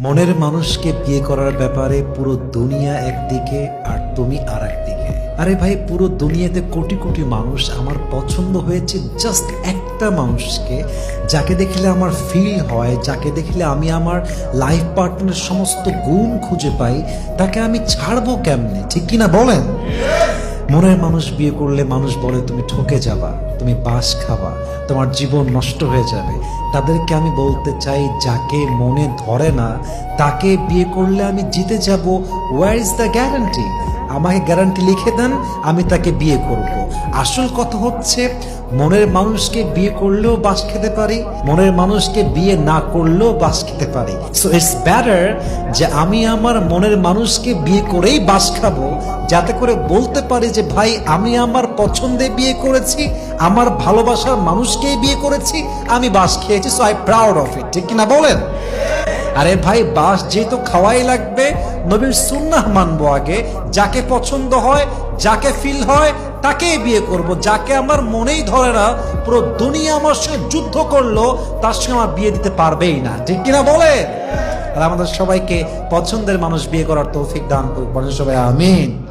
মনের মানুষকে বিয়ে করার ব্যাপারে পুরো দুনিয়া একদিকে আর তুমি আর একদিকে। আরে ভাই, পুরো দুনিয়াতে কোটি কোটি মানুষ, আমার পছন্দ হয়েছে জাস্ট একটা মানুষকে, যাকে দেখলে আমার ফিল হয়, যাকে দেখলে আমি আমার লাইফ পার্টনারের সমস্ত গুণ খুঁজে পাই। তাকে আমি ছাড়বো কেমনে? ঠিক কিনা বলেন? মনের মানুষ বিয়ে করলে মানুষ বলে তুমি ঠকে যাবা, তুমি বাস খাবা, তোমার জীবন নষ্ট হয়ে যাবে। তাদেরকে আমি বলতে চাই, যাকে মনে ধরে না তাকে বিয়ে করলে আমি জিতে যাব। Where is the guarantee? আমাকে গ্যারান্টি লিখে দেন, আমি তাকে বিয়ে করব। আসল কথা হচ্ছে, মনের মানুষকে বিয়ে করলেও বাস খেতে পারি, মনের মানুষকে বিয়ে না করলেও বাস খেতে পারি। সো ইটস বেটার যে আমি আমার মনের মানুষকে বিয়ে করেই বাস খাবো, যাতে করে বলতে পারি যে ভাই, আমি আমার পছন্দে বিয়ে করেছি, আমার ভালোবাসার মানুষকেই বিয়ে করেছি, আমি বাস খেয়েছি। So I proud of it. ঠিক কিনা বলেন? আরে ভাই, বাস যেহেতু খাওয়াই লাগবে, নবীর সুন্নাহ মানবো আগে। যাকে পছন্দ হয়, যাকে ফিল হয়, তাকেই বিয়ে করব। যাকে আমার মনেই ধরে না, পুরো দুনিয়া আমার সঙ্গে যুদ্ধ করলো, তার সঙ্গে আমার বিয়ে দিতে পারবেই না। ঠিক কিনা বলে? আর আমাদের সবাইকে পছন্দের মানুষ বিয়ে করার তৌফিক দান করুক। বলেন সবাই আমিন।